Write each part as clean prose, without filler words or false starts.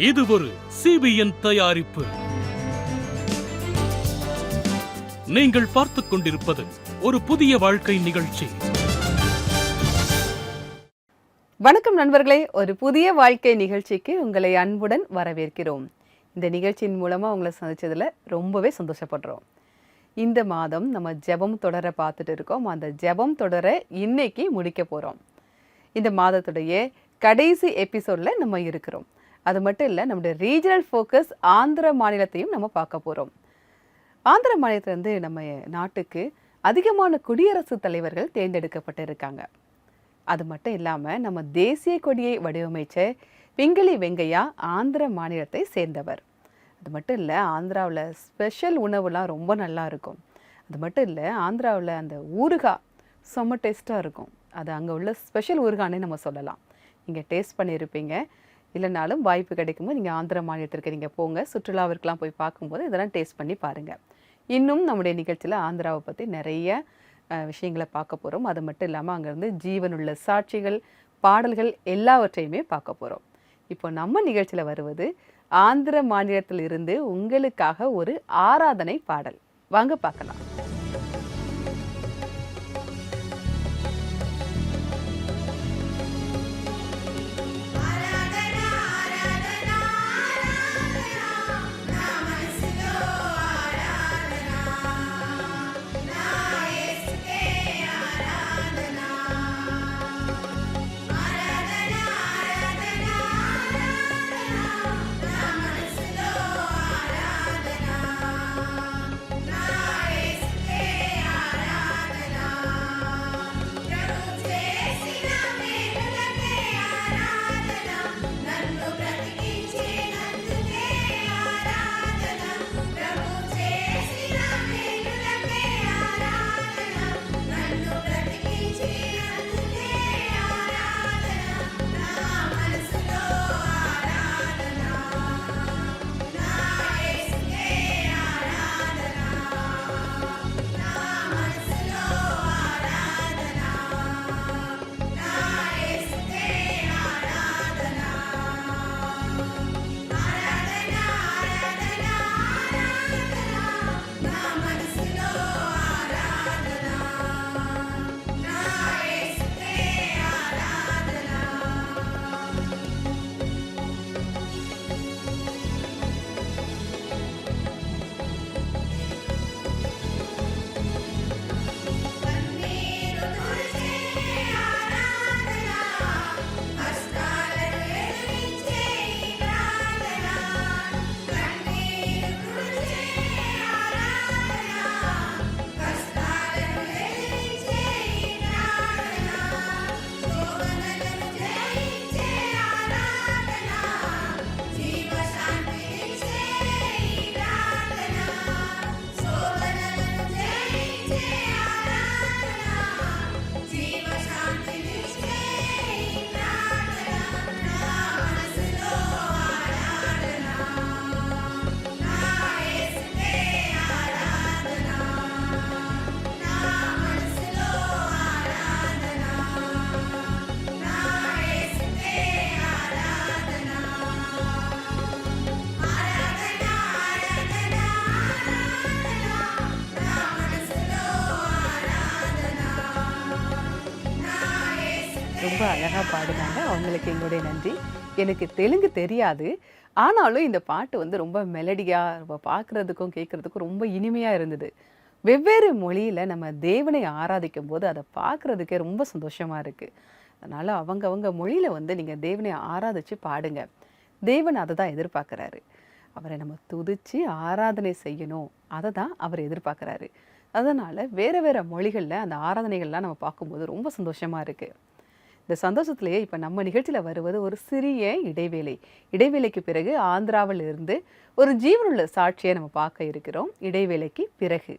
இது ஒரு CBN தயாரிப்பு. நீங்கள் பார்த்துக் கொண்டிருப்பது ஒரு புதிய வாழ்க்கை நிகழ்ச்சி. வணக்கம் நண்பர்களே, ஒரு புதிய வாழ்க்கை நிகழ்ச்சிக்கு உங்களை அன்புடன் வரவேற்கிறோம். இந்த நிகழ்ச்சியின் மூலமாக உங்களை சந்திச்சதில் ரொம்பவே சந்தோஷப்படுறோம். இந்த மாதம் நம்ம ஜெபம் தொடரை பார்த்துட்டு இருக்கோம். அந்த ஜெபம் தொடரை இன்னைக்கு முடிக்க போகிறோம். இந்த மாதத்துடைய கடைசி எபிசோடில் நம்ம இருக்கிறோம். அது மட்டும் இல்லை, நம்முடைய ரீஜனல் ஃபோக்கஸ் ஆந்திர மாநிலத்தையும் நம்ம பார்க்க போகிறோம். ஆந்திர மாநிலத்திலேருந்து நம்ம நாட்டுக்கு அதிகமான குடியரசுத் தலைவர்கள் தேர்ந்தெடுக்கப்பட்டிருக்காங்க. அது மட்டும் இல்லாமல் நம்ம தேசிய கொடியை வடிவமைச்ச பிங்களி வெங்கையா ஆந்திர மாநிலத்தை சேர்ந்தவர். அது மட்டும் இல்லை, ஆந்திராவில் ஸ்பெஷல் உணவுலாம் ரொம்ப நல்லா இருக்கும். அது மட்டும் இல்லை, ஆந்திராவில் அந்த ஊறுகாய் செம்ம டேஸ்ட்டாக இருக்கும். அது அங்கே உள்ள ஸ்பெஷல் ஊறுகானே நம்ம சொல்லலாம். நீங்கள் டேஸ்ட் பண்ணியிருப்பீங்க. இல்லைனாலும் வாய்ப்பு கிடைக்கும்போது நீங்கள் ஆந்திர மாநிலத்திற்கு நீங்கள் போங்க, சுற்றுலாவிற்கெலாம் போய் பார்க்கும்போது இதெல்லாம் டேஸ்ட் பண்ணி பாருங்கள். இன்னும் நம்முடைய நிகழ்ச்சியில் ஆந்திராவை பற்றி நிறைய விஷயங்களை பார்க்க போகிறோம். அது மட்டும் இல்லாமல் அங்கேருந்து ஜீவனுள்ள சாட்சிகள், பாடல்கள் எல்லாவற்றையுமே பார்க்க போகிறோம். இப்போ நம்ம நிகழ்ச்சியில் வருவது ஆந்திர மாநிலத்தில் இருந்து உங்களுக்காக ஒரு ஆராதனை பாடல். வாங்க பார்க்கலாம். ரொம்ப அழகாக பாடுனாங்க. அவங்களுக்கு எங்களுடைய நன்றி. எனக்கு தெலுங்கு தெரியாது, ஆனாலும் இந்த பாட்டு வந்து ரொம்ப மெலடியாக, ரொம்ப பார்க்குறதுக்கும் கேட்குறதுக்கும் ரொம்ப இனிமையாக இருந்தது. வெவ்வேறு மொழியில் நம்ம தேவனை ஆராதிக்கும் போது அதை பார்க்குறதுக்கே ரொம்ப சந்தோஷமாக இருக்குது. அதனால் அவங்கவங்க மொழியில் வந்து நீங்கள் தேவனை ஆராதித்து பாடுங்க. தேவன் அதை தான் எதிர்பார்க்குறாரு. அவரை நம்ம துதித்து ஆராதனை செய்யணும், அதை தான் அவர் எதிர்பார்க்குறாரு. அதனால் வேறு வேறு மொழிகளில் அந்த ஆராதனைகள்லாம் நம்ம பார்க்கும்போது ரொம்ப சந்தோஷமாக இருக்குது. இந்த சந்தோஷத்திலேயே இப்போ நம்ம நிகழ்ச்சியில் வருவது ஒரு சிறிய இடைவேளை. இடைவேளைக்கு பிறகு ஆந்திராவில் இருந்து ஒரு ஜீவனுள்ள சாட்சியை நம்ம பார்க்க இருக்கிறோம். இடைவேளைக்கு பிறகு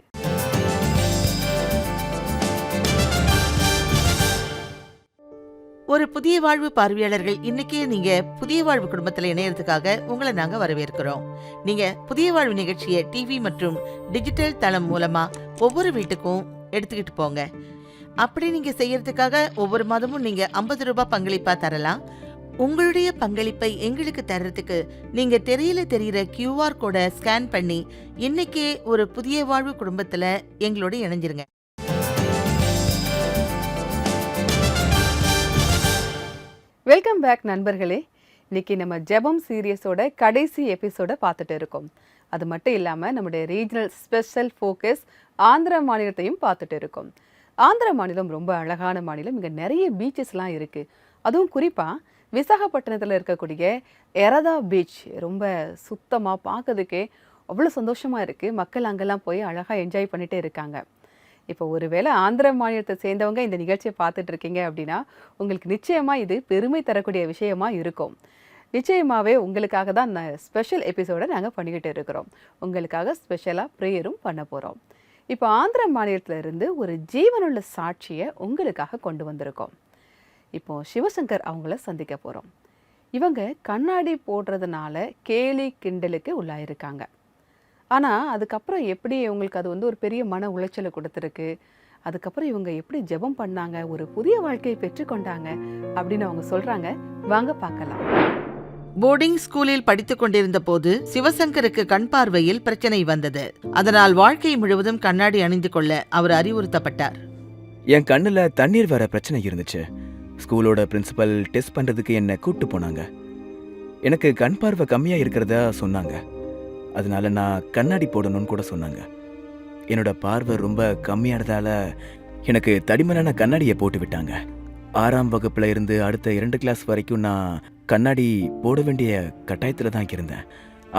ஒரு புதிய வாழ்வு பார்வையாளர்கள், இன்னைக்கு நீங்க புதிய வாழ்வு குடும்பத்துல இணையறதுக்காக உங்களை நாங்க வரவேற்கிறோம். நீங்க புதிய வாழ்வு நிகழ்ச்சியை டிவி மற்றும் டிஜிட்டல் தளம் மூலமா ஒவ்வொரு வீட்டுக்கும் எடுத்துக்கிட்டு போங்க. அப்படி நீங்க செய்யறதுக்காக ஒவ்வொரு மாதமும் நீங்க 50 ரூபாய் பங்களிப்பா தரலாம். உங்களுடைய பங்களிப்பை எங்களுக்கு தர்றதுக்கு நீங்க தெரியிற QR கோடை ஸ்கேன் பண்ணி இன்னைக்கே ஒரு புதிய வாழ்வு குடும்பத்துல எங்களோட இணைஞ்சிருங்க. வெல்கம் பேக் நண்பர்களே. இன்னைக்கு நம்ம ஜெபம் சீரியஸோட கடைசி எபிசோட பார்த்துட்டு இருக்கோம். அது மட்டும் இல்லாமல் நம்முடைய ரீஜனல் ஸ்பெஷல் ஃபோக்கஸ் ஆந்திரா மாநிலத்தையும் பார்த்துட்டு இருக்கோம். ஆந்திரா மாநிலம் ரொம்ப அழகான மாநிலம். இங்கே நிறைய பீச்சஸ்லாம் இருக்குது. அதுவும் குறிப்பாக விசாகப்பட்டினத்தில் இருக்கக்கூடிய எரதா பீச் ரொம்ப சுத்தமாக பார்க்கறதுக்கே அவ்வளோ சந்தோஷமாக இருக்குது. மக்கள் அங்கெல்லாம் போய் அழகாக என்ஜாய் பண்ணிகிட்டே இருக்காங்க. இப்போ ஒருவேளை ஆந்திர மாநிலத்தை சேர்ந்தவங்க இந்த நிகழ்ச்சியை பார்த்துட்டு இருக்கீங்க அப்படின்னா உங்களுக்கு நிச்சயமாக இது பெருமை தரக்கூடிய விஷயமா இருக்கும். நிச்சயமாகவே உங்களுக்காக தான் இந்த ஸ்பெஷல் எபிசோடை நாங்கள் பண்ணிக்கிட்டு இருக்கிறோம். உங்களுக்காக ஸ்பெஷலாக ப்ரேயரும் பண்ண போகிறோம். இப்போ ஆந்திர மாநிலத்திலிருந்து ஒரு ஜீவனுள்ள சாட்சியை உங்களுக்காக கொண்டு வந்திருக்கோம். இப்போ சிவசங்கர் அவங்கள சந்திக்க போகிறோம். இவங்க கண்ணாடி போடுறதுனால கேலி கிண்டலுக்கு உள்ளாயிருக்காங்க. ஆனால் அதுக்கப்புறம் எப்படி இவங்களுக்கு அது ஒரு பெரிய மன உளைச்சலை கொடுத்துருக்கு, அதுக்கப்புறம் இவங்க எப்படி ஜெபம் பண்ணாங்க, ஒரு புதிய வாழ்க்கையை பெற்றுக்கொண்டாங்க அப்படின்னு அவங்க சொல்கிறாங்க. வாங்க பார்க்கலாம். போர்டிங் ஸ்கூலில் படித்துக் கொண்டிருந்த போது சிவசங்கருக்கு கண் பார்வையில் பிரச்சனை வந்தது. அதனால் வாழ்க்கை முழுவதும் கண்ணாடி அணிந்து கொள்ள அவர் அறிவுறுத்தப்பட்டார். என் கண்ணுல தண்ணீர் வர பிரச்சனை இருந்துச்சு. ஸ்கூலோட பிரின்சிபல் டெஸ்ட் பண்றதுக்கு என்ன கூப்பிட்டு போனாங்க. எனக்கு கண் பார்வை கம்மியா இருக்கிறதா சொன்னாங்க. அதனால நான் கண்ணாடி போடணும்னு கூட சொன்னாங்க. என்னோட பார்வை ரொம்ப கம்மியானதால எனக்கு தடிமனான கண்ணாடியை போட்டு விட்டாங்க. 6ஆம் வகுப்புல இருந்து அடுத்த 2 கிளாஸ் வரைக்கும் நான் கண்ணாடி போட வேண்டிய கட்டாயத்தில் தான் இருந்தேன்.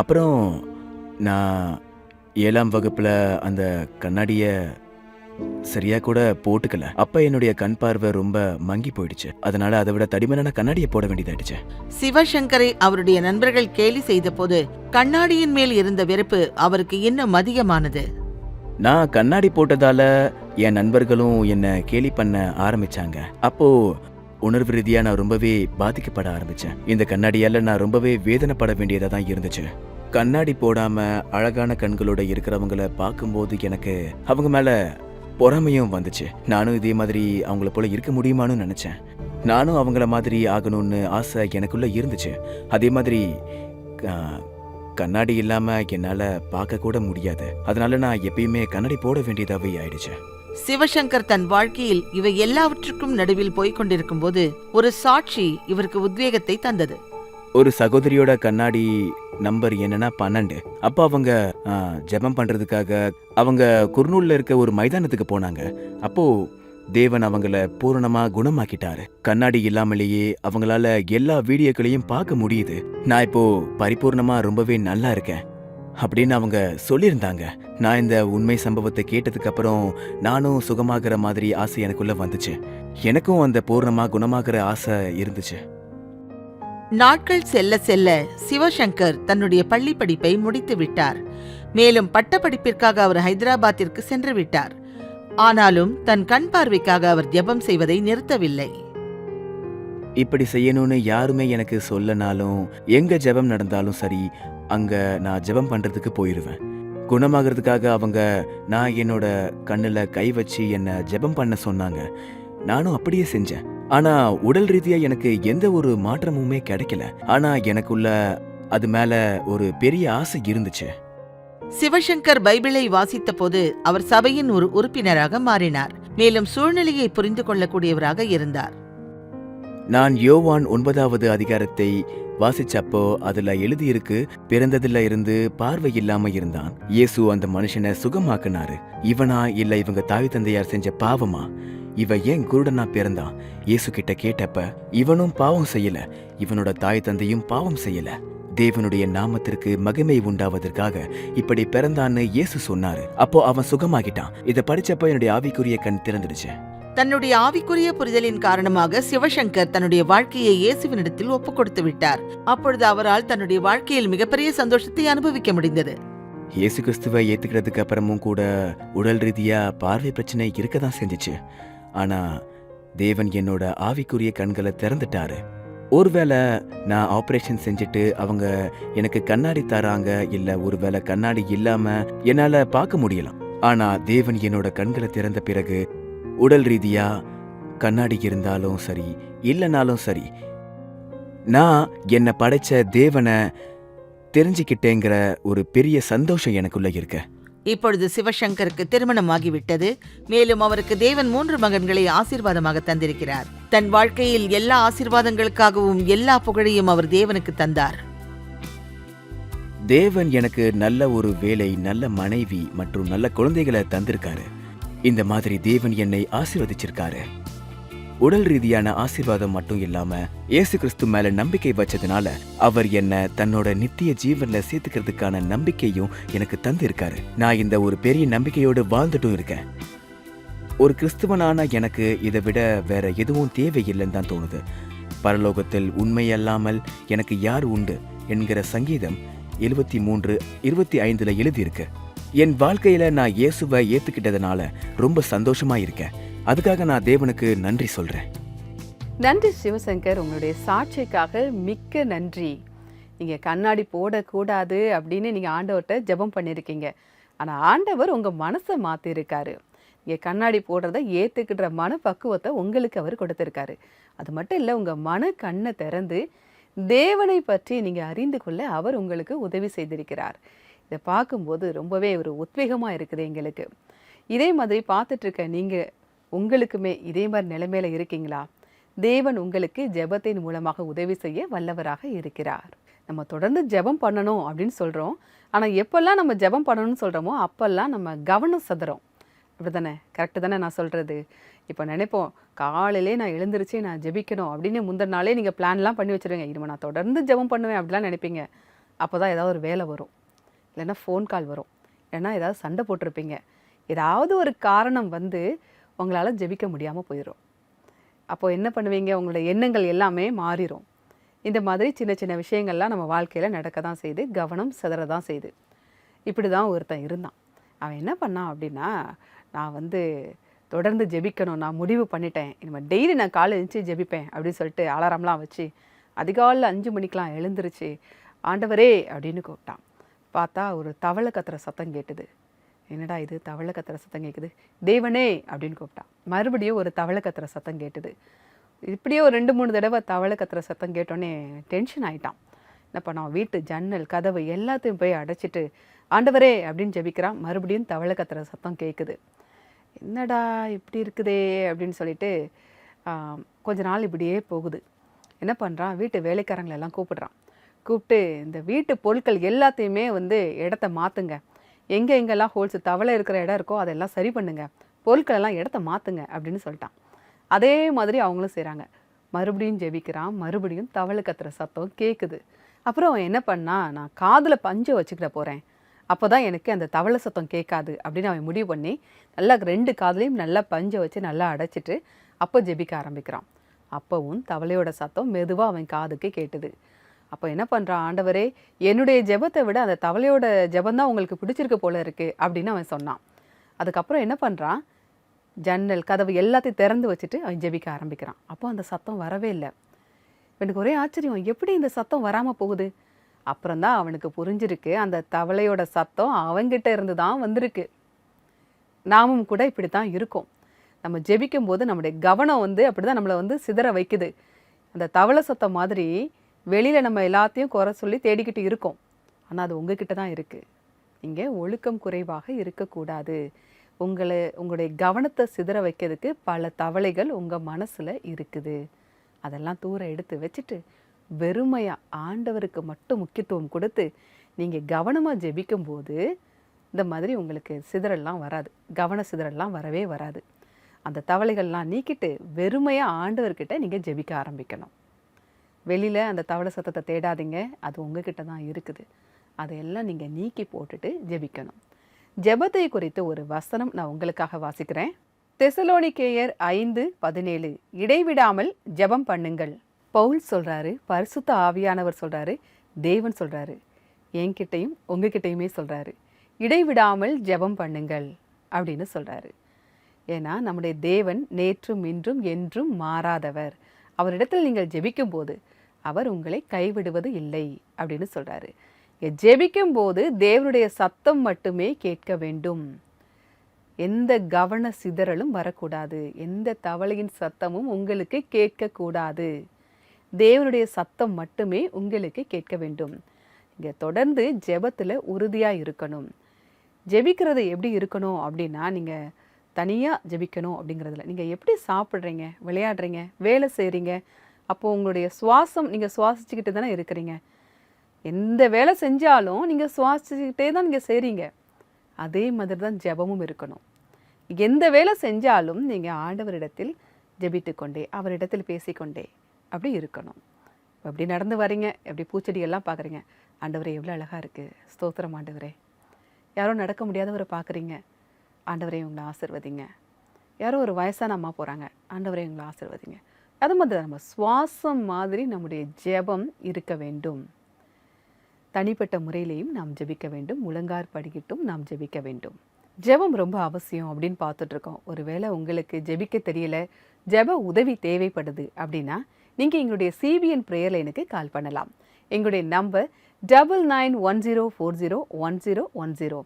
அப்புறம் நான் 7ஆம் வகுப்புல அந்த கண்ணாடியை சரியா கூட போட்டுக்கல. அப்ப என்னுடைய கண் பார்வை ரொம்ப மங்கி போயிடுச்சு. அதனால அதை விட தடிமனான கண்ணாடியை போட வேண்டியதாயிடுச்சு. சிவசங்கரை அவருடைய நண்பர்கள் கேலி செய்த போது கண்ணாடியின் மேல் இருந்த வெறுப்பு அவருக்கு இன்னும் அதிகமானது. நான் கண்ணாடி போட்டதால என் நண்பர்களும் என்ன கேலி பண்ண ஆரம்பிச்சாங்க. அப்போ உணர்வு ரீதியா நான் ரொம்பவே பாதிக்கப்பட ஆரம்பிச்சேன். இந்த கண்ணாடியால நான் ரொம்பவே வேதனைப்பட வேண்டியதா தான் இருந்துச்சு. கண்ணாடி போடாம அழகான கண்களோட இருக்கிறவங்கள பார்க்கும்போது எனக்கு அவங்க மேல பொறாமையும் வந்துச்சு. நானும் இதே மாதிரி அவங்கள போல இருக்க முடியுமான்னு நினைச்சேன். நானும் அவங்கள மாதிரி ஆகணும்னு ஆசை எனக்குள்ள இருந்துச்சு. அதே மாதிரி கண்ணாடி இல்லாம என்னால பார்க்க கூட முடியாது. அதனால நான் எப்பயுமே கண்ணாடி போட வேண்டியதாவே ஆயிடுச்சு. சிவசங்கர் தன் வாழ்க்கையில் இவை எல்லாவற்றுக்கும் நடுவில் போய்கொண்டிருக்கும் போது ஒரு சாட்சி இவருக்கு உத்வேகத்தை தந்தது. ஒரு சகோதரியோட கண்ணாடி நம்பர் என்னன்னா 12. அப்போ அவங்க ஜெபம் பண்றதுக்காக அவங்க குர்னூல்ல இருக்க ஒரு மைதானத்துக்கு போனாங்க. அப்போ தேவன் அவங்கள பூரணமா குணமாக்கிட்டாரு. கண்ணாடி இல்லாமலேயே அவங்களால எல்லா வீடியோக்களையும் பார்க்க முடியுது. நான் இப்போ பரிபூர்ணமா ரொம்பவே நல்லா இருக்கேன் அப்படின்னு அவங்க சொல்லியிருந்தாங்க. நான் இந்த உண்மை சம்பவத்தை கேட்டதுக்கு அப்புறம் நானும் சுகமாகிற மாதிரி ஆசை எனக்குள்ள வந்துச்சு. எனக்கும் அந்த பூர்ணமா குணமாகிற ஆசை இருந்துச்சு. நாட்கள் செல்ல செல்ல சிவசங்கர் தன்னுடைய பள்ளி படிப்பை முடித்து விட்டார். மேலும் பட்டப்படிப்பிற்காக அவர் ஹைதராபாத்திற்கு சென்று விட்டார். ஆனாலும் தன் கண் பார்வைக்காக அவர் ஜெபம் செய்வதை நிறுத்தவில்லை. இப்படி செய்யணும்னு யாருமே எனக்கு சொல்லனாலும் எங்க ஜெபம் நடந்தாலும் சரி, அங்க நான் ஜெபம் பண்றதுக்கு போயிருவேன். குணமாகிறதுக்காக அவங்க நான் என்னோட கண்ணுல கை வச்சு என்ன ஜெபம் பண்ண சொன்னாங்க. நானும் அப்படியே செஞ்சேன். ஆனா உடல் ரீதியா எனக்கு எந்த ஒரு மாற்றமுமே கிடைக்கல. ஆனா எனக்குள்ள அது மேல ஒரு பெரிய ஆசை இருந்துச்சு. சிவசங்கர் பைபிளை வாசித்த போது அவர் சபையின் ஒரு உறுப்பினராக மாறினார். மேலும் சூழ்நிலையை புரிந்து கொள்ளக்கூடியவராக இருந்தார். நான் யோவான் 9வது அதிகாரத்தை வாசிச்சப்போ அதுல எழுதியிருக்கு, பிறந்ததுல இருந்து பார்வை இல்லாம இருந்தான். இயேசு அந்த மனுஷனை சுகமாக்குனாரு. இவனா இல்ல இவங்க தாய் தந்தையார் செஞ்ச பாவமா? இவ ஏன் குருடனா பிறந்தான்? இயேசு கிட்ட கேட்டப்ப இவனும் பாவம் செய்யல, இவனோட தாய் தந்தையும் பாவம் செய்யல, தேவனுடைய நாமத்திற்கு மகிமை உண்டாவதற்காக இப்படி பிறந்தான்னு இயேசு சொன்னாரு. அப்போ அவன் சுகமாகிட்டான். இத படிச்சப்ப என்னுடைய ஆவிக்குரிய கண் திறந்துடுச்சு. தன்னுடைய ஆவிக்குரிய புரிதலின் காரணமாக சிவசங்கர் தன்னுடைய வாழ்க்கையை இயேசுவினிடத்தில் ஒப்புக் கொடுத்து விட்டார். அப்பொழுது அவரால் தன்னுடைய வாழ்க்கையில் மிகப்பெரிய சந்தோஷத்தை அனுபவிக்க முடிந்தது. இயேசு கிறிஸ்துவை ஏத்துக்கிறதுக்கு அப்புறமும் கூட உடல் ரீதியா பார்வை பிரச்சனை இருக்கதான் செஞ்சிச்சு. ஆனா தேவன் என்னோட ஆவிக்குரிய கண்களை திறந்துட்டாரு. ஒருவேளை நான் ஆபரேஷன் செஞ்சுட்டு அவங்க எனக்கு கண்ணாடி தராங்க, இல்ல ஒருவேளை கண்ணாடி இல்லாம என்னால பார்க்க முடியலாம். ஆனா தேவன் என்னோட கண்களை திறந்த பிறகு உடல் ரீதியா கண்ணாடி இருந்தாலும் சரி இல்லைனாலும் சரி நான் என்னை படைச்ச தேவனை தெரிஞ்சுக்கிட்டேங்கிற ஒரு பெரிய சந்தோஷம் எனக்குள்ள இருக்கு. இப்பொழுது சிவசங்கருக்கு திருமணமாகிவிட்டது. மேலும் அவருக்கு தேவன் 3 மகன்களை ஆசீர்வாதமாக தந்திருக்கிறார். தன் வாழ்க்கையில் எல்லா ஆசீர்வாதங்களுக்காகவும் எல்லா புகழையும் அவர் தேவனுக்கு தந்தார். தேவன் எனக்கு நல்ல ஒரு வேலை, நல்ல மனைவி மற்றும் நல்ல குழந்தைகளை தந்திருக்காரு. இந்த மாதிரி தேவன் என்னை ஆசீர்வதிச்சிருக்காரு. உடல் ரீதியான ஆசீர்வாதம் மட்டும் இல்லாம இயேசு கிறிஸ்து மேல நம்பிக்கை வச்சதுனால அவர் என்ன தன்னோட நித்திய ஜீவன்ல சேர்த்துக்கிறதுக்கான நம்பிக்கையும் எனக்கு தந்து இருக்காரு. நான் இந்த ஒரு பெரிய நம்பிக்கையோடு வாழ்ந்துட்டும் இருக்கேன். ஒரு கிறிஸ்துவனான எனக்கு இதை விட வேற எதுவும் தேவையில்லைன்னு தான் தோணுது. பரலோகத்தில் உண்மையல்லாமல் எனக்கு யார் உண்டு என்கிற சங்கீதம் 73:25 எழுதியிருக்கு. என் வாழ்க்கையில நான் இயேசுவை ஏத்துக்கிட்டதுனால ரொம்ப சந்தோஷமா இருக்கேன். அதுக்காக நான் தேவனுக்கு நன்றி சொல்றேன். நன்றி சிவசங்கர், உங்களுடைய சாட்சிக்காக மிக்க நன்றி. நீங்கள் கண்ணாடி போடக்கூடாது அப்படின்னு நீங்கள் ஆண்டவர்கிட்ட ஜெபம் பண்ணியிருக்கீங்க. ஆனால் ஆண்டவர் உங்கள் மனசை மாற்றிருக்காரு. நீங்கள் கண்ணாடி போடுறத ஏற்றுக்கிற மனப்பக்குவத்தை உங்களுக்கு அவர் கொடுத்துருக்காரு. அது மட்டும் இல்லை, உங்கள் மன கண்ணை திறந்து தேவனை பற்றி நீங்கள் அறிந்து கொள்ள அவர் உங்களுக்கு உதவி செய்திருக்கிறார். இதை பார்க்கும்போது ரொம்பவே ஒரு உத்வேகமாக இருக்குது எங்களுக்கு. இதே மாதிரி பார்த்துட்ருக்க நீங்கள் உங்களுக்குமே இதே மாதிரி நிலைமையில இருக்கீங்களா? தேவன் உங்களுக்கு ஜெபத்தின் மூலமாக உதவி செய்ய வல்லவராக இருக்கிறார். நம்ம தொடர்ந்து ஜெபம் பண்ணணும் அப்படின்னு சொல்கிறோம். ஆனால் எப்பெல்லாம் நம்ம ஜெபம் பண்ணணும்னு சொல்கிறோமோ அப்போல்லாம் நம்ம கவனம் சதுறோம். அப்படி தானே? கரெக்டு தானே நான் சொல்கிறது? இப்போ நினைப்போம், காலையிலே நான் எழுந்திரிச்சு நான் ஜெபிக்கணும் அப்படின்னு முந்தின நாளே நீங்கள் பிளான்லாம் பண்ணி வச்சுருங்க. இனிமேல் நான் தொடர்ந்து ஜெபம் பண்ணுவேன் அப்படிலாம் நினைப்பீங்க. அப்போ தான் ஏதாவது ஒரு வேலை வரும், இல்லைன்னா ஃபோன் கால் வரும், இல்லைன்னா ஏதாவது சண்டை போட்டிருப்பீங்க. ஏதாவது ஒரு காரணம் வந்து உங்களால் ஜெபிக்க முடியாமல் போயிடும். அப்போது என்ன பண்ணுவீங்க? உங்களோட எண்ணங்கள் எல்லாமே மாறிடும். இந்த மாதிரி சின்ன சின்ன விஷயங்கள்லாம் நம்ம வாழ்க்கையில் நடக்க தான் செய்யுது, கவனம் சிதற தான் செய்யுது. இப்படி தான் ஒருத்தன் இருந்தான். அவன் என்ன பண்ணான் அப்படின்னா, நான் வந்து தொடர்ந்து ஜெபிக்கணும், நான் முடிவு பண்ணிட்டேன், இனிமேல் டெய்லி நான் காலை எழுந்துச்சி ஜெபிப்பேன் அப்படின்னு சொல்லிட்டு அலாரம்லாம் வச்சு அதிகாலையில் 5 மணிக்கெலாம் எழுந்திருச்சு ஆண்டவரே அப்படின்னு கூப்பிட்டான். பார்த்தா ஒரு தவளை கத்துற சத்தம் கேட்டுது. என்னடா இது தவளை கத்துற சத்தம் கேட்குது, தேவனே அப்படின்னு கூப்பிட்டான். மறுபடியும் ஒரு தவளை கத்துற சத்தம் கேட்டுது. இப்படியே ஒரு 2-3 தடவை தவளை கத்துற சத்தம் கேட்டோன்னே டென்ஷன் ஆகிட்டான். என்ன பண்ணான்? வீட்டு ஜன்னல் கதவு எல்லாத்தையும் போய் அடைச்சிட்டு ஆண்டவரே அப்படின்னு ஜெபிக்கிறான். மறுபடியும் தவளை கத்துற சத்தம் கேட்குது. என்னடா இப்படி இருக்குதே அப்படின்னு சொல்லிட்டு கொஞ்ச நாள் இப்படியே போகுது. என்ன பண்ணுறான்? வீட்டு வேலைக்காரங்களெல்லாம் கூப்பிடுறான். கூப்பிட்டு இந்த வீட்டு பொருட்கள் எல்லாத்தையுமே வந்து இடத்த மாற்றுங்க, எங்கெங்கெல்லாம் ஹோல்ஸ் தவளை இருக்கிற இடம் இருக்கோ அதெல்லாம் சரி பண்ணுங்க, பொருட்களெல்லாம் இடத்த மாற்றுங்க அப்படின்னு சொல்லிட்டான். அதே மாதிரி அவங்களும் செய்கிறாங்க. மறுபடியும் ஜெபிக்கிறான். மறுபடியும் தவளை கத்துற சத்தம் கேட்குது. அப்புறம் அவன் என்ன பண்ணா, நான் காதில் பஞ்சை வச்சுக்கிட போகிறேன், அப்போ தான் எனக்கு அந்த தவளை சத்தம் கேட்காது அப்படின்னு அவன் முடிவு பண்ணி நல்லா 2 காதுலையும் நல்லா பஞ்சை வச்சு நல்லா அடைச்சிட்டு அப்போ ஜெபிக்க ஆரம்பிக்கிறான். அப்போவும் தவளையோட சத்தம் மெதுவாக அவன் காதுக்கு கேட்டுது. அப்போ என்ன பண்ணுறான்? ஆண்டவரே, என்னுடைய ஜெபத்தை விட அந்த தவளையோட ஜெபந்தான் உங்களுக்கு பிடிச்சிருக்கு போல இருக்கு அப்படின்னு அவன் சொன்னான். அதுக்கப்புறம் என்ன பண்ணுறான்? ஜன்னல் கதவு எல்லாத்தையும் திறந்து வச்சுட்டு அவன் ஜெபிக்க ஆரம்பிக்கிறான். அப்போ அந்த சத்தம் வரவே இல்லை. எனக்கு ஒரே ஆச்சரியம், எப்படி இந்த சத்தம் வராமல் போகுது? அப்புறம்தான் அவனுக்கு புரிஞ்சிருக்கு, அந்த தவளையோட சத்தம் அவங்கிட்ட இருந்து தான் வந்திருக்கு. நாமும் கூட இப்படி தான் இருக்கோம். நம்ம ஜெபிக்கும் போது நம்முடைய கவனம் வந்து அப்படி தான் நம்மளை வந்து சிதற வைக்குது. அந்த தவளை சத்தம் மாதிரி வெளியில் நம்ம எல்லாத்தையும் குறை சொல்லி தேடிக்கிட்டு இருக்கோம். ஆனால் அது உங்ககிட்ட தான் இருக்குது. நீங்கள் ஒழுக்கம் குறைவாக இருக்கக்கூடாது. உங்களுடைய கவனத்தை சிதற வைக்கிறதுக்கு பல தவளைகள் உங்கள் மனசில் இருக்குது. அதெல்லாம் தூர எடுத்து வச்சுட்டு வெறுமையாக ஆண்டவருக்கு மட்டும் முக்கியத்துவம் கொடுத்து நீங்கள் கவனமாக ஜெபிக்கும்போது இந்த மாதிரி உங்களுக்கு சிதறல்லாம் வராது, கவன சிதறல்லாம் வரவே வராது. அந்த தவளைகள்லாம் நீக்கிட்டு வெறுமையாக ஆண்டவர்கிட்ட நீங்கள் ஜெபிக்க ஆரம்பிக்கணும். வெளியில் அந்த தவளை சத்தத்தை தேடாதீங்க, அது உங்ககிட்ட தான் இருக்குது. அதையெல்லாம் நீங்கள் நீக்கி போட்டுட்டு ஜெபிக்கணும். ஜெபத்தை குறித்து ஒரு வசனம் நான் உங்களுக்காக வாசிக்கிறேன். தெசலோனிக்கேயர் 5:17, இடைவிடாமல் ஜெபம் பண்ணுங்கள். பவுல் சொல்கிறாரு, பரிசுத்த ஆவியானவர் சொல்கிறாரு, தேவன் சொல்கிறாரு, என்கிட்டையும் உங்ககிட்டையுமே சொல்கிறாரு, இடைவிடாமல் ஜெபம் பண்ணுங்கள் அப்படின்னு சொல்கிறாரு. ஏன்னா நம்முடைய தேவன் நேற்றும் இன்றும் என்றும் மாறாதவர். அவரிடத்தில் நீங்கள் ஜெபிக்கும் போது அவர் உங்களை கைவிடுவது இல்லை அப்படின்னு சொல்கிறாரு. ஜெபிக்கும் போது தேவனுடைய சத்தம் மட்டுமே கேட்க வேண்டும். எந்த கவன சிதறலும் வரக்கூடாது. எந்த தவளையின் சத்தமும் உங்களுக்கு கேட்கக்கூடாது. தேவனுடைய சத்தம் மட்டுமே உங்களுக்கு கேட்க வேண்டும். இங்கே தொடர்ந்து ஜெபத்தில் உறுதியாக இருக்கணும். ஜெபிக்கிறது எப்படி இருக்கணும் அப்படின்னா, நீங்கள் தனியாக ஜெபிக்கணும் அப்படிங்கிறதுல நீங்கள் எப்படி சாப்பிட்றீங்க, விளையாடுறீங்க, வேலை செய்கிறீங்க, அப்போது உங்களுடைய சுவாசம் நீங்கள் சுவாசிச்சுக்கிட்டு தானே இருக்கிறீங்க. எந்த வேலை செஞ்சாலும் நீங்கள் சுவாசிச்சுக்கிட்டே தான் நீங்கள் செய்கிறீங்க. அதே மாதிரி தான் ஜெபமும் இருக்கணும். எந்த வேலை செஞ்சாலும் நீங்கள் ஆண்டவரிடத்தில் ஜெபித்து கொண்டே, அவரிடத்தில் பேசிக்கொண்டே அப்படி இருக்கணும். எப்படி நடந்து வரீங்க, எப்படி பூச்செடியெல்லாம் பார்க்குறீங்க, ஆண்டவரே எவ்வளோ அழகாக இருக்குது, ஸ்தோத்திரம் ஆண்டவரே. யாரோ நடக்க முடியாதவரை பார்க்குறீங்க, ஆண்டவரே உங்களை ஆசிர்வதிங்க. யாரோ ஒரு வயசான அம்மா போகிறாங்க, ஆண்டவரே உங்களை ஆசிர்வதிங்க. அது மாதிரி நம்ம சுவாசம் மாதிரி நம்முடைய ஜெபம் இருக்க வேண்டும். தனிப்பட்ட முறையிலையும் நாம் ஜெபிக்க வேண்டும், முழங்கார் படிக்கிட்டும் நாம் ஜெபிக்க வேண்டும். ஜெபம் ரொம்ப அவசியம் அப்படின்னு பார்த்துட்ருக்கோம். ஒருவேளை உங்களுக்கு ஜெபிக்க தெரியல, ஜெப உதவி தேவைப்படுது அப்படின்னா நீங்கள் எங்களுடைய சிபிஎன் ப்ரேயர் லைனுக்கு கால் பண்ணலாம். எங்களுடைய நம்பர் 9940401010.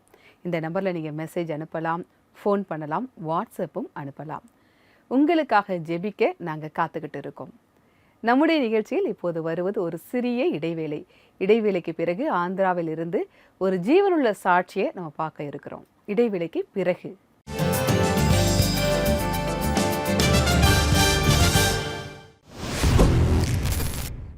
இந்த நம்பரில் நீங்கள் மெசேஜ் அனுப்பலாம், ஃபோன் பண்ணலாம், வாட்ஸ்அப்பும் அனுப்பலாம். உங்களுக்காக ஜெபிக்க நாங்கள் காத்துக்கிட்டு இருக்கோம். நம்முடைய நிகழ்ச்சியில் இப்போது வருவது ஒரு சிறிய இடைவேளை. இடைவேளைக்கு பிறகு ஆந்திராவில் இருந்து ஒரு ஜீவனுள்ள சாட்சியை நம்ம பார்க்க இருக்கிறோம். இடைவேளைக்கு பிறகு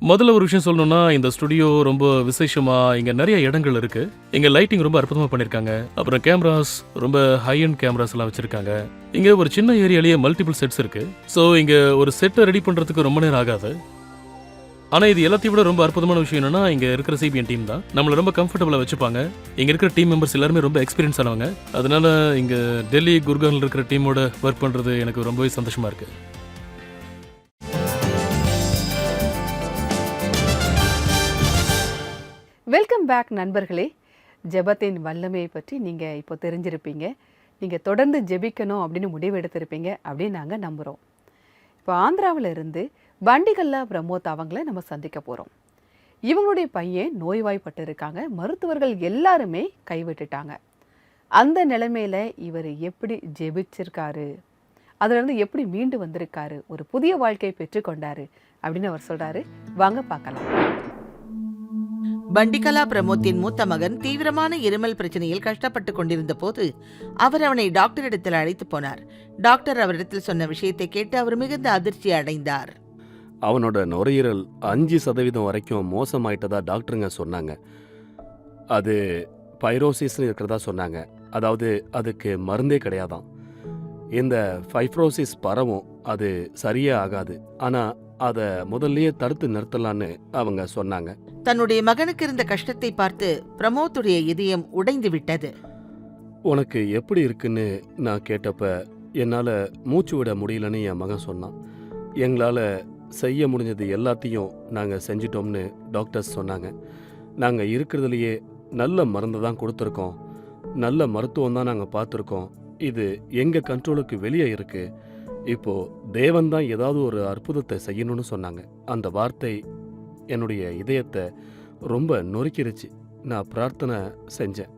முதல்ல ஒரு விஷயம் சொல்லணும்னா, இந்த ஸ்டுடியோ ரொம்ப விசேஷமா, இங்க நிறைய இடங்கள் இருக்கு. இங்க லைட்டிங் ரொம்ப அற்புதமா பண்ணிருக்காங்க. அப்புறம் கேமராஸ் ரொம்ப ஹை அண்ட் கேமராஸ் எல்லாம் வச்சிருக்காங்க. இங்க ஒரு சின்ன ஏரியாலேயே மல்டிபிள் செட்ஸ் இருக்கு. ஸோ இங்க ஒரு செட்டை ரெடி பண்றதுக்கு ரொம்ப நேரம் ஆகாது. ஆனா இது எல்லாத்தையும் விட ரொம்ப அற்புதமான விஷயம் என்னன்னா, இங்க இருக்கிற சிபிஎன் டீம் தான் நம்மள ரொம்ப கம்ஃபர்டபுளா வச்சுப்பாங்க. இங்க இருக்கிற டீம் மெம்பர்ஸ் எல்லாருமே ரொம்ப எக்ஸ்பீரியன்ஸ் ஆனவங்க. அதனால இங்க டெல்லி, குர்கான்ல இருக்கிற டீமோட ஒர்க் பண்றது எனக்கு ரொம்பவே சந்தோஷமா இருக்கு. வெல்கம் பேக் நண்பர்களே. ஜெபத்தின் வல்லமையை பற்றி நீங்கள் இப்போ தெரிஞ்சிருப்பீங்க. நீங்கள் தொடர்ந்து ஜெபிக்கணும் அப்படின்னு முடிவு எடுத்திருப்பீங்க அப்படின்னு நாங்கள் நம்புகிறோம். இப்போ ஆந்திராவில் இருந்து பண்டிகல்லா பிரமோத் அவங்கள நம்ம சந்திக்க போகிறோம். இவங்களுடைய பையன் நோய்வாய்ப்பட்டு இருக்காங்க. மருத்துவர்கள் எல்லாருமே கைவிட்டுட்டாங்க. அந்த நிலைமையில் இவர் எப்படி ஜெபிச்சிருக்காரு, அதிலிருந்து எப்படி மீண்டு வந்திருக்காரு, ஒரு புதிய வாழ்க்கையை பெற்றுக்கொண்டாரு அப்படின்னு அவர் சொல்கிறாரு. வாங்க பார்க்கலாம். பண்டிகலா பிரமோத்தின் மூத்த மகன் தீவிரமான இருமல் பிரச்சனையில் கஷ்டப்பட்டு கொண்டிருந்த போது அவர் அவனை டாக்டரிடத்தில் அழைத்து போனார். டாக்டர் அவரிடத்தில் சொன்ன விஷயத்தை கேட்டு அவர் மிகுந்த அதிர்ச்சி அடைந்தார். அவனோட நுரையீரல் 5% வரைக்கும் மோசமாயிட்டதா டாக்டருங்க சொன்னாங்க. அது பைரோசிஸ்னு இருக்கிறதா சொன்னாங்க. அதாவது அதுக்கு மருந்தே கிடையாதான். இந்த ஃபைப்ரோசிஸ் பரவும், அது சரியே ஆகாது. ஆனால் அதை முதல்லயே தடுத்து நிறுத்தலான்னு அவங்க சொன்னாங்க. தன்னுடைய மகனுக்கு இருந்த கஷ்டத்தை பார்த்து பிரமோத்துடைய இதயம் உடைந்து விட்டது. உனக்கு எப்படி இருக்குன்னு நான் கேட்டப்ப என்னால் மூச்சு விட முடியலன்னு என் மகன் சொன்னான். எங்களால் செய்ய முடிஞ்சது எல்லாத்தையும் நாங்கள் செஞ்சிட்டோம்னு டாக்டர்ஸ் சொன்னாங்க. நாங்கள் இருக்கிறதுலையே நல்ல மருந்து தான் கொடுத்துருக்கோம், நல்ல மருத்துவம் தான் நாங்கள் பார்த்துருக்கோம். இது எங்கள் கண்ட்ரோலுக்கு வெளியே இருக்கு. இப்போ தேவன் தான் ஏதாவது ஒரு அற்புதத்தை செய்யணும்னு சொன்னாங்க. அந்த வார்த்தை என்னுடைய இதயத்தை ரொம்ப நொறுக்கிருச்சு. நான் பிரார்த்தனை செஞ்சேன்.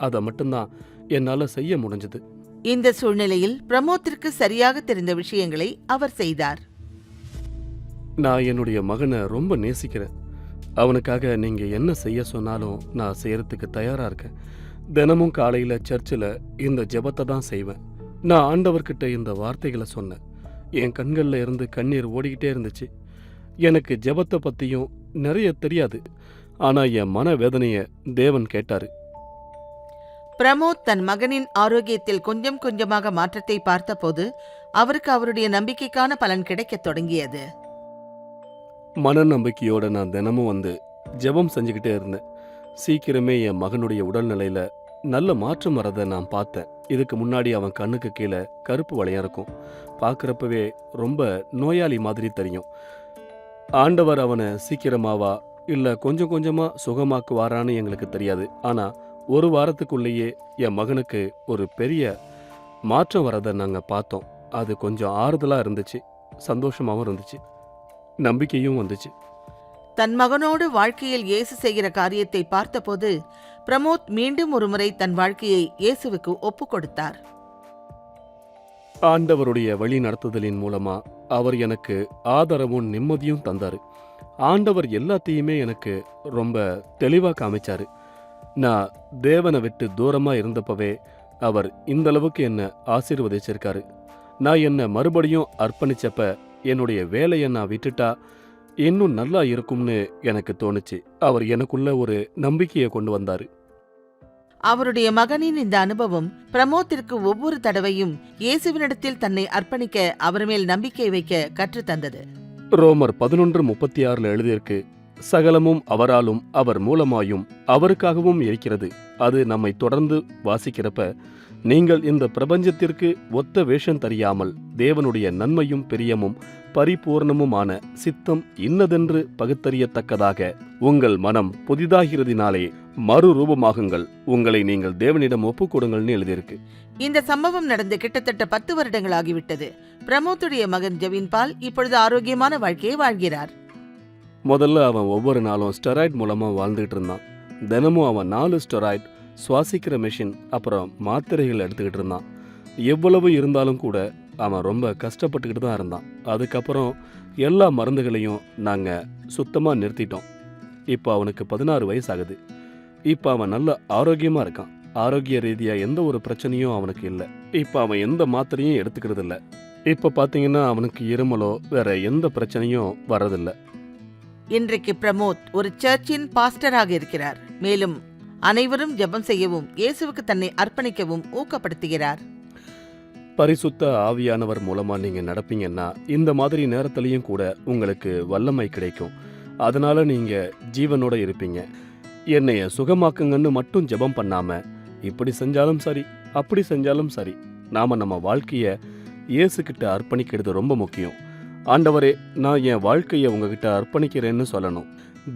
அதை மட்டும்தான் என்னால் செய்ய முடிஞ்சது. இந்த சூழ்நிலையில் பிரமோத்திற்கு சரியாக தெரிந்த விஷயங்களை அவர் செய்தார். நான் என்னுடைய மகனை ரொம்ப நேசிக்கிறேன். அவனுக்காக நீங்கள் என்ன செய்ய சொன்னாலும் நான் செய்யறதுக்கு தயாராக இருக்கேன். தினமும் காலையில் சர்ச்சில் இந்த ஜெபத்தை தான் செய்வேன். நான் ஆண்டவர்கிட்ட இந்த வார்த்தைகளை சொன்னேன். என் கண்களில் இருந்து கண்ணீர் ஓடிக்கிட்டே இருந்துச்சு. எனக்கு ஜெபத்தை பற்றியும் நிறைய தெரியாது. ஆனால் என் மன வேதனையை தேவன் கேட்டாரு. பிரமோத் தன் மகனின் ஆரோக்கியத்தில் கொஞ்சம் கொஞ்சமாக மாற்றத்தை பார்த்தபோது அவருக்கு அவருடைய நம்பிக்கைக்கான பலன் கிடைக்கத் தொடங்கியது. மன நம்பிக்கையோட நான் தினமும் வந்து ஜெபம் செஞ்சுக்கிட்டே இருந்தேன். சீக்கிரமே என் மகனுடைய உடல்நிலையில் நல்ல மாற்றம் வரதை நான் பார்த்தேன். இதுக்கு முன்னாடி அவன் கண்ணுக்கு கீழே கருப்பு வளையம் இருக்கும். பார்க்குறப்பவே ரொம்ப நோயாளி மாதிரி தெரியும். ஆண்டவர் அவனை சீக்கிரமாவா இல்லை கொஞ்சம் கொஞ்சமாக சுகமாக்குவாரான்னு எங்களுக்கு தெரியாது. ஆனால் ஒரு வாரத்துக்குள்ளேயே என் மகனுக்கு ஒரு பெரிய மாற்றம் வரதை நாங்கள் பார்த்தோம். அது கொஞ்சம் ஆறுதலாக இருந்துச்சு, சந்தோஷமாகவும் இருந்துச்சு, நம்பிக்கையும் வந்துச்சு. தன் மகனோடு வாழ்க்கையில் இயேசு செய்கிற காரியத்தை பார்த்தபோது பிரமோத் மீண்டும் ஒரு முறை தன் வாழ்க்கையை இயேசுவுக்கு ஒப்பு கொடுத்தார். ஆண்டவருடைய வழி நடத்துதலின் மூலமா அவர் எனக்கு ஆதரவும் நிம்மதியும் தந்தாரு. ஆண்டவர் எல்லாத்தையுமே எனக்கு ரொம்ப தெளிவா காமிச்சாரு. நான் தேவனை விட்டு தூரமா இருந்தப்பவே அவர் இந்த அளவுக்கு என்ன ஆசீர்வதிச்சிருக்காரு. நான் என்ன மறுபடியும் அர்ப்பணிச்சப்ப என்னுடைய வேலையை நான் விட்டுட்டா இன்னும் நல்லா இருக்கும்னு எனக்கு தோணுச்சு. அவர் எனக்குள்ள ஒரு நம்பிக்கையை கொண்டு வந்தாரு. அவருடைய மகனின் இந்த அனுபவம் பிரமோத்திற்கு ஒவ்வொரு தடவையும் இயேசுவினிடத்தில் தன்னை அர்ப்பணிக்க அவர் மேல் நம்பிக்கை வைக்க கற்றுத்தந்தது. ரோமர் 11:36 எழுதியிருக்கு, சகலமும் அவராலும் அவர் மூலமாயும் அவருக்காகவும் இருக்கிறது. அது நம்மை தொடர்ந்து வாசிக்கிறப்ப, நீங்கள் இந்த பிரபஞ்சத்திற்கு ஒத்த வேஷம் தெரியாமல் தேவனுடைய நன்மையும் பிரியமும் பரிபூர்ணமுமான சித்தம் இன்னதென்று பகுத்தறியத்தக்கதாக உங்கள் மனம் புதிதாகிறதினாலே மறுரூபமாகுங்கள், உங்களை நீங்கள் தேவனிடம் ஒப்புக்கொடுங்கள்னு எழுதியிருக்கு. இந்த சம்பவம் நடந்து கிட்டத்தட்ட 10 வருடங்கள் ஆகிவிட்டது. பிரமோத்துடைய மகன் ஜெவின்பால் இப்பொழுது ஆரோக்கியமான வாழ்க்கையை வாழ்கிறார். முதல்ல அவன் ஒவ்வொரு நாளும் ஸ்டெராய்டு மூலமா வாழ்ந்துகிட்டு இருந்தான். தினமும் அவன் 4 ஸ்டெராய்டு, சுவாசிக்கிற மெஷின், அப்புறம் மாத்திரைகள் எடுத்துக்கிட்டு இருந்தான். எவ்வளவு இருந்தாலும் கூட அவன் ரொம்ப கஷ்டப்பட்டுக்கிட்டு தான் இருந்தான். அதுக்கப்புறம் எல்லா மருந்துகளையும் நாங்கள் சுத்தமாக நிறுத்திட்டோம். இப்போ அவனுக்கு 16 வயசு ஆகுது. இப்போ அவன் நல்ல ஆரோக்கியமாக இருக்கான். ஆரோக்கிய ரீதியாக எந்த ஒரு பிரச்சனையும் அவனுக்கு இல்லை. இப்போ அவன் எந்த மாத்திரையும் எடுத்துக்கிறது இல்லை. இப்போ பார்த்தீங்கன்னா அவனுக்கு இருமலோ வேற எந்த பிரச்சனையும் வரதில்லை. இன்றைக்கு பிரமோத் ஒரு சர்ச்சின் பாஸ்டராக இருக்கிறார். மேலும் அனைவரும் ஜெபம் செய்யவும் இயேசுவுக்கு தன்னை அர்ப்பணிக்கவும் ஊக்கப்படுத்துகிறார். பரிசுத்த ஆவியானவர் மூலமா நீங்க நடப்பீங்கன்னா இந்த மாதிரி நேரத்திலையும் கூட உங்களுக்கு வல்லமை கிடைக்கும். அதனால நீங்க ஜீவனோட இருப்பீங்க. என்னைய சுகமாக்குங்கன்னு மட்டும் ஜெபம் பண்ணாம, இப்படி செஞ்சாலும் சரி அப்படி செஞ்சாலும் சரி, நாம நம்ம வாழ்க்கைய இயேசுகிட்ட அர்ப்பணிக்கிறது ரொம்ப முக்கியம். ஆண்டவரே, நான் என் வாழ்க்கையை உங்ககிட்ட அர்ப்பணிக்கிறேன்னு சொல்லணும்.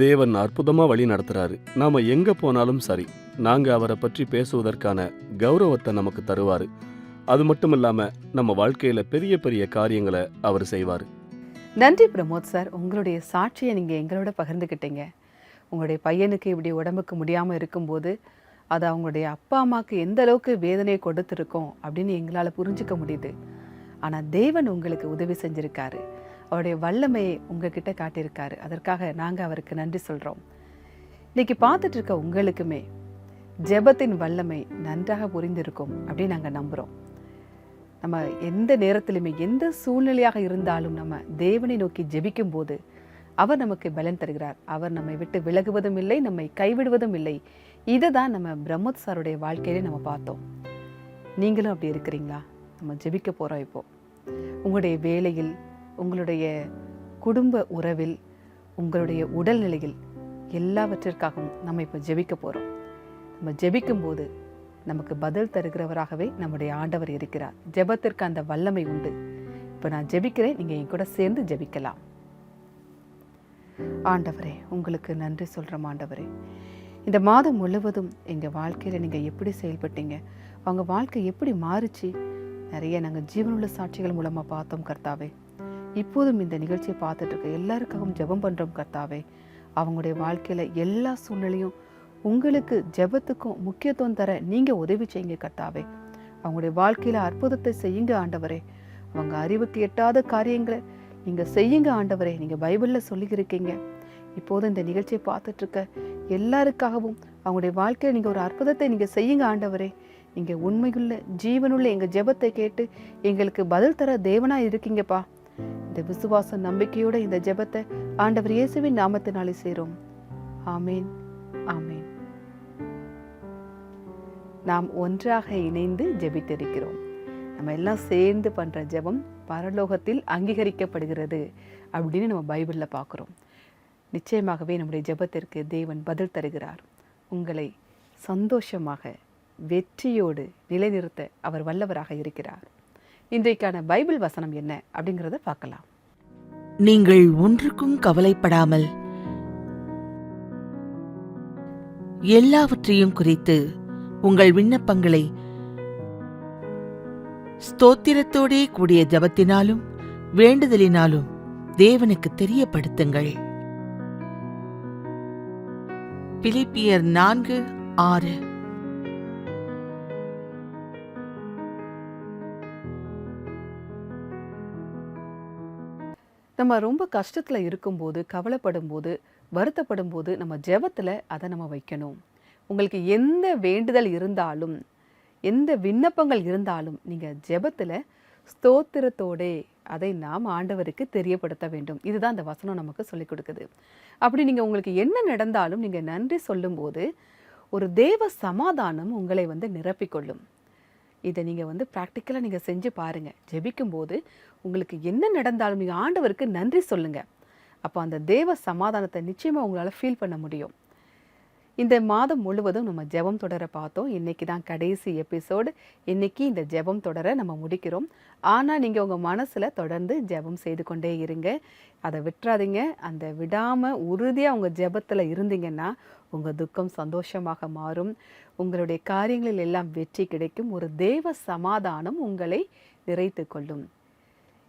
தேவன் அற்புதமா வழி நடத்துறாரு. நாம எங்க போனாலும் சரி, நாங்க அவரை பற்றி பேசுவதற்கான கௌரவத்தை நமக்கு தருவாரு. அது மட்டும் இல்லாம நம்ம வாழ்க்கையில பெரிய பெரிய காரியங்களை அவர் செய்வாரு. நன்றி பிரமோத் சார், உங்களுடைய சாட்சியை நீங்கள் எங்களோட பகிர்ந்துக்கிட்டீங்க. உங்களுடைய பையனுக்கு இப்படி உடம்புக்கு முடியாமல் இருக்கும்போது அது அவங்களுடைய அப்பா அம்மாவுக்கு எந்த அளவுக்கு வேதனையை கொடுத்துருக்கோம் அப்படின்னு எங்களால் புரிஞ்சுக்க முடியுது. ஆனால் தேவன் உங்களுக்கு உதவி செஞ்சுருக்காரு, அவருடைய வல்லமையை உங்ககிட்ட காட்டியிருக்காரு. அதற்காக நாங்கள் அவருக்கு நன்றி சொல்கிறோம். இன்னைக்கு பார்த்துட்டு இருக்க உங்களுக்குமே ஜெபத்தின் வல்லமை நன்றாக புரிந்திருக்கும் அப்படின்னு நாங்கள் நம்புகிறோம். நம்ம எந்த நேரத்திலுமே எந்த சூழ்நிலையாக இருந்தாலும் நம்ம தேவனை நோக்கி ஜெபிக்கும் போது அவர் நமக்கு பலன் தருகிறார். அவர் நம்மை விட்டு விலகுவதும் இல்லை, நம்மை கைவிடுவதும் இல்லை. இதை தான் நம்ம பிரமோத் சாருடைய வாழ்க்கையிலே நம்ம பார்த்தோம். நீங்களும் அப்படி இருக்கிறீங்களா? நம்ம ஜெபிக்க போகிறோம். இப்போது உங்களுடைய வேலையில், உங்களுடைய குடும்ப உறவில், உங்களுடைய உடல்நிலையில் எல்லாவற்றிற்காகவும் நம்ம இப்போ ஜெபிக்க போகிறோம். நம்ம ஜெபிக்கும்போது நமக்கு பதில் தருகிறவராகவே நம்முடைய ஆண்டவர் இருக்கிறார். ஜெபத்திற்கு அந்த வல்லமை உண்டு. இப்போ நான் ஜெபிக்கிறேன், நீங்கள் என் கூட சேர்ந்து ஜெபிக்கலாம். ஆண்டவரே, உங்களுக்கு நன்றி சொல்கிறோம். ஆண்டவரே, இந்த மாதம் முழுவதும் எங்கள் வாழ்க்கையில் நீங்கள் எப்படி செயல்பட்டீங்க, அவங்க வாழ்க்கை எப்படி மாறுச்சு, நிறைய நாங்கள் ஜீவனுள்ள சாட்சிகள் மூலமாக பார்த்தோம் கர்த்தாவே. இப்போதும் இந்த நிகழ்ச்சியை பார்த்துட்டு இருக்க எல்லாருக்காகவும் ஜெபம் பண்ணுறோம் கர்த்தாவே. அவங்களுடைய வாழ்க்கையில் எல்லா சூழ்நிலையும் உங்களுக்கு ஜெபத்துக்கும் முக்கியத்துவம் தர நீங்கள் உதவி செய்யுங்க கர்த்தாவே. அவங்களுடைய வாழ்க்கையில் அற்புதத்தை செய்யுங்க ஆண்டவரே. அவங்க அறிவுக்கு எட்டாத காரியங்களை நீங்கள் செய்யுங்க ஆண்டவரே. நீங்கள் பைபிளில் சொல்லியிருக்கீங்க. இப்போது இந்த நிகழ்ச்சியை பார்த்துட்ருக்க எல்லாருக்காகவும் அவங்களுடைய வாழ்க்கையில் நீங்கள் ஒரு அற்புதத்தை நீங்கள் செய்யுங்க ஆண்டவரே. நீங்கள் உண்மையுள்ள ஜீவனுள்ள எங்கள் ஜெபத்தை கேட்டு எங்களுக்கு பதில் தர தேவனாக இருக்கீங்கப்பா. இந்த விசுவாச நம்பிக்கையோட இந்த ஜெபத்தை ஆண்டவர் இயேசுவின் நாமத்தினாலே சேரும். ஆமேன், ஆமேன். நாம் ஒன்றாக இணைந்து ஜெபித்திருக்கிறோம். நம்ம எல்லாம் சேர்ந்து பண்ணுற ஜெபம் பரலோகத்தில் அங்கீகரிக்கப்படுகிறது அப்படின்னு நம்ம பைபிளில் பார்க்குறோம். நிச்சயமாகவே நம்முடைய ஜெபத்திற்கு தேவன் பதில் தருகிறார். உங்களை சந்தோஷமாக வெற்றியோடு நிலைநிறுத்த அவர் வல்லவராக இருக்கிறார். இன்றைக்கான பைபிள் வசனம் என்ன அப்படிங்கிறத பார்க்கலாம். நீங்கள் ஒன்றுக்கும் கவலைப்படாமல் எல்லாவற்றையும் குறித்து உங்கள் விண்ணப்பங்களை ஸ்தோத்திரத்தோடே கூடிய ஜெபத்தினாலும் வேண்டுதலினாலும் தேவனுக்கு தெரியப்படுத்துங்கள். பிலிப்பியர் 4:6. நம்ம ரொம்ப கஷ்டத்துல இருக்கும்போது, கவலைப்படும்போது, வருத்தப்படும்போது நம்ம ஜெபத்துல அதை நம்ம வைக்கணும். உங்களுக்கு எந்த வேண்டுதல் இருந்தாலும், எந்த விண்ணப்பங்கள் இருந்தாலும் நீங்க ஜெபத்துல ஸ்தோத்திரத்தோடே அதை நாம் ஆண்டவருக்கு தெரியப்படுத்த வேண்டும். இதுதான் அந்த வசனம் நமக்கு சொல்லிக் கொடுக்குது. அப்படி நீங்க உங்களுக்கு என்ன நடந்தாலும் நீங்க நன்றி சொல்லும்போது, ஒரு தேவ சமாதானம் உங்களை நிரப்பிக்கொள்ளும். இதை நீங்க ப்ராக்டிக்கலா நீங்க செஞ்சு பாருங்க. ஜெபிக்கும்போது உங்களுக்கு என்ன நடந்தாலும் நீங்க ஆண்டவருக்கு நன்றி சொல்லுங்க. அப்போ அந்த தேவ சமாதானத்தை நிச்சயமா உங்களால ஃபீல் பண்ண முடியும். இந்த மாதம் முழுவதும் நம்ம ஜெபம் தொடர பார்த்தோம். இன்னைக்கு தான் கடைசி எபிசோடு. இன்னைக்கு இந்த ஜெபம் தொடர நம்ம முடிக்கிறோம். ஆனால் நீங்கள் உங்கள் மனசில் தொடர்ந்து ஜெபம் செய்து கொண்டே இருங்க. அதை விட்டுறாதீங்க. அந்த விடாமல் உறுதியாக உங்கள் ஜெபத்தில் இருந்தீங்கன்னா உங்கள் துக்கம் சந்தோஷமாக மாறும். உங்களுடைய காரியங்களில் எல்லாம் வெற்றி கிடைக்கும். ஒரு தேவ சமாதானம் உங்களை நிறைத்து கொள்ளும்.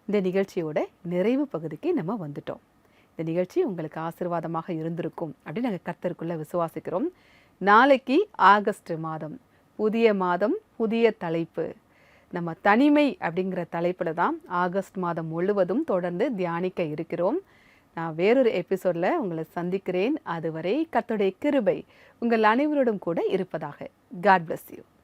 இந்த நிகழ்ச்சியோட நிறைவு பகுதிக்கு நம்ம வந்துட்டோம். இந்த நிகழ்ச்சி உங்களுக்கு ஆசீர்வாதமாக இருந்திருக்கும் அப்படின்னு நாங்கள் கர்த்தருக்குள்ள விசுவாசிக்கிறோம். நாளைக்கு ஆகஸ்ட் மாதம், புதிய மாதம், புதிய தலைப்பு. நம்ம தனிமை அப்படிங்கிற தலைப்பில் தான் ஆகஸ்ட் மாதம் முழுவதும் தொடர்ந்து தியானிக்க இருக்கிறோம். நான் வேறொரு எபிசோடில் உங்களை சந்திக்கிறேன். அதுவரை கர்த்தருடைய கிருபை உங்கள் அனைவரோடும் கூட இருப்பதாக. God bless you.